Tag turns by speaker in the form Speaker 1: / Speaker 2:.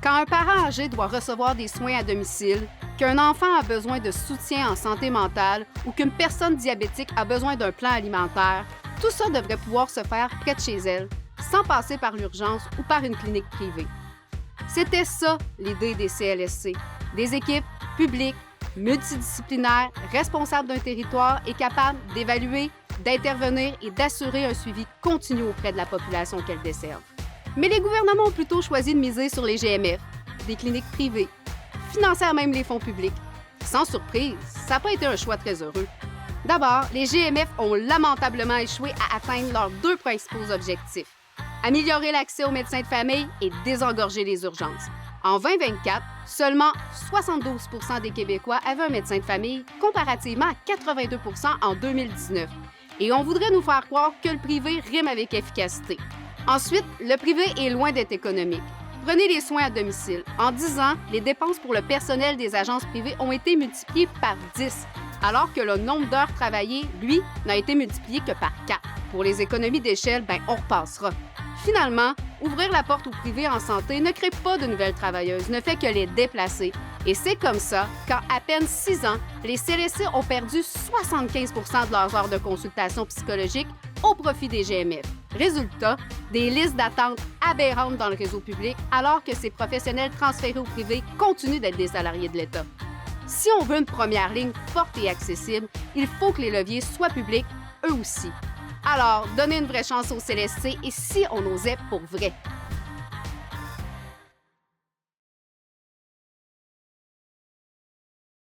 Speaker 1: Quand un parent âgé doit recevoir des soins à domicile, qu'un enfant a besoin de soutien en santé mentale ou qu'une personne diabétique a besoin d'un plan alimentaire, tout ça devrait pouvoir se faire près de chez elle, sans passer par l'urgence ou par une clinique privée. C'était ça l'idée des CLSC, des équipes publiques, multidisciplinaires, responsables d'un territoire et capables d'évaluer, d'intervenir et d'assurer un suivi continu auprès de la population qu'elles desservent. Mais les gouvernements ont plutôt choisi de miser sur les GMF, des cliniques privées, financer même les fonds publics. Sans surprise, ça n'a pas été un choix très heureux. D'abord, les GMF ont lamentablement échoué à atteindre leurs deux principaux objectifs: améliorer l'accès aux médecins de famille et désengorger les urgences. En 2024, seulement 72 % des Québécois avaient un médecin de famille, comparativement à 82 % en 2019. Et on voudrait nous faire croire que le privé rime avec efficacité. Ensuite, le privé est loin d'être économique. Prenez les soins à domicile. En 10 ans, les dépenses pour le personnel des agences privées ont été multipliées par 10, alors que le nombre d'heures travaillées, lui, n'a été multiplié que par 4. Pour les économies d'échelle, on repassera. Finalement, ouvrir la porte au privé en santé ne crée pas de nouvelles travailleuses, ne fait que les déplacer. Et c'est comme ça qu'en à peine 6 ans, les CLSC ont perdu 75 % de leurs heures de consultation psychologique au profit des GMF. Résultat, des listes d'attente aberrantes dans le réseau public, alors que ces professionnels transférés au privé continuent d'être des salariés de l'État. Si on veut une première ligne forte et accessible, il faut que les leviers soient publics, eux aussi. Alors, donnez une vraie chance au CLSC et si on osait pour vrai.